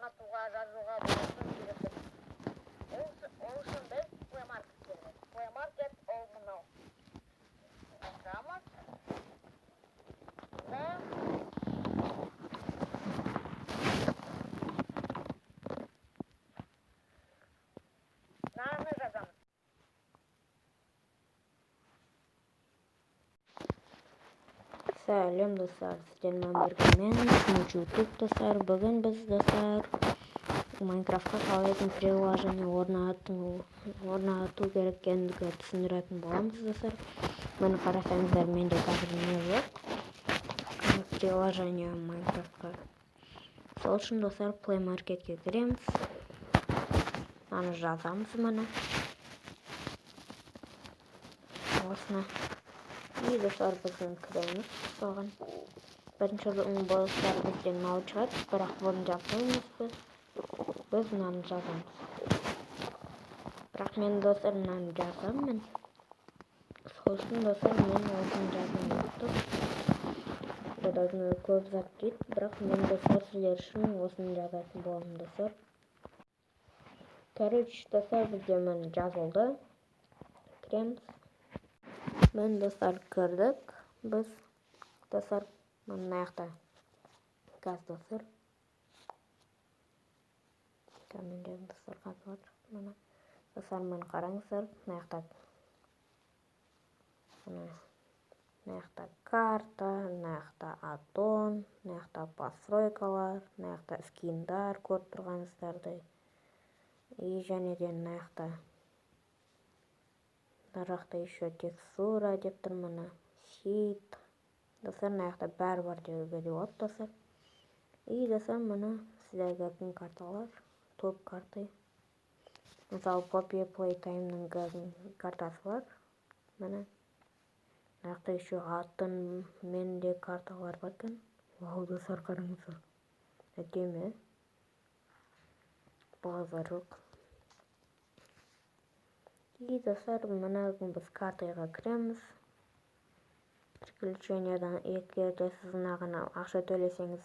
орнатууга жазууга болосун үйрөтөт. Ол үчүн биз Play Market керек. Play Market ол мынау. Ачамыз. Наны жазамыз. Сәлем достар, сіздермен бірге мен YouTube достар. Бүгін біз достар Майнкрафтқа қалай приложение орнату керек екендігін түсіндіретін боламыз достар. Мені қарасаңыздар, менде қазір не жоқ приложение Майнкрафтқа. Сол үшін достар Play Marketке кіреміз. Аны жазамыз мені. Осыны. И достар біздің кіреміз соған. Бірінші болыстар бізден мынау шығады, бірақ бұны жазбаймыз біз мынаны жазамыз. Бірақ мен достар мынаны жазамын. Сол үшін достар мен осыны жазамын. Бұдан көп зат дейді, бірақ мен достар сіздер үшін осыны жазатын боламын достар. Короче, достар бізде міне жазылды. Кіреміз. Мен достар кірдік. Біз достар мына жақта газ достар. Камерден достар қазып жатыр. Мына достар мені қараңыздар. Мына жақта карта, мына жақта аддон, мына жақта постройкалар, мына жақта скиндар көріп тұрғаныңыздарды. И және де мына жақта еще текстура деп тұр мына. Щит. Достар мына жақта бәрі бар деуге болады достар. И достар мына сіздерге карталар, топ карты. Мысалы Poppy Playtime'ның картасы бар. Мына. Мына жақта еще атын менде карталар бар екен. Вау достар қараңыздар. Әдемі. Базарлық. И достар мына біз картаға кіреміз. Приключениядан егер де сіз мынаған ақша төлесеңіз,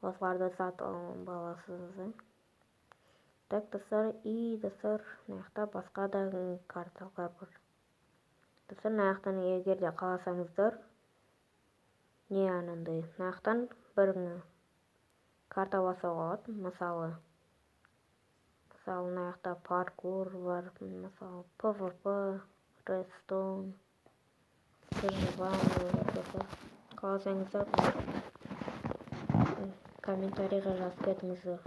осыларды сатып аласыз. Так достар, и достар мына жақта басқа да карталар бар. Достар мына жақтан егер де қаласаңыздар, не анандай, мына жақтан бір карта басуға болады. Мысалы мына жақта паркур бар, мысалы PvP, Redstone, выживание бар. Қаласаңыздар комментарийға жазып кетіңіздер.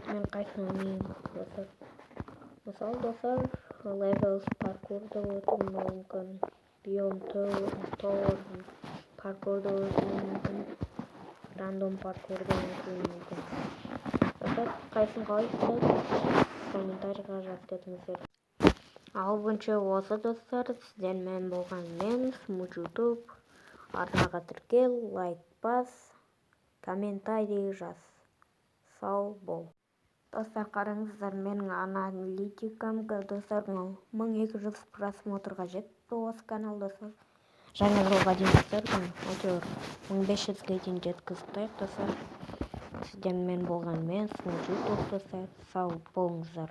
Мен қайсыны ойнаймын достар. Мысалы достар Levels паркурды өтуім мүмкін, Biome Tour паркурды өтуім мүмкін, Random паркурды өтуім мүмкін. Достар қайсын қалайсыздар? Комментарийға жазып кетіңіздер. Ал бүгінше осы достар, сіздермен болған мен YouTube. Арнаға тіркел, лайк бас, комментарий жаз. Сау бол. Достар қараңыздар, менің аналитикам достар 1200 просмотрға жетті осы канал достар. Жаңа жылға дейін достар, 1500-ге дейін жеткіздік достар. Сіздермен болған мен YouTube достар. Сау болыңыздар.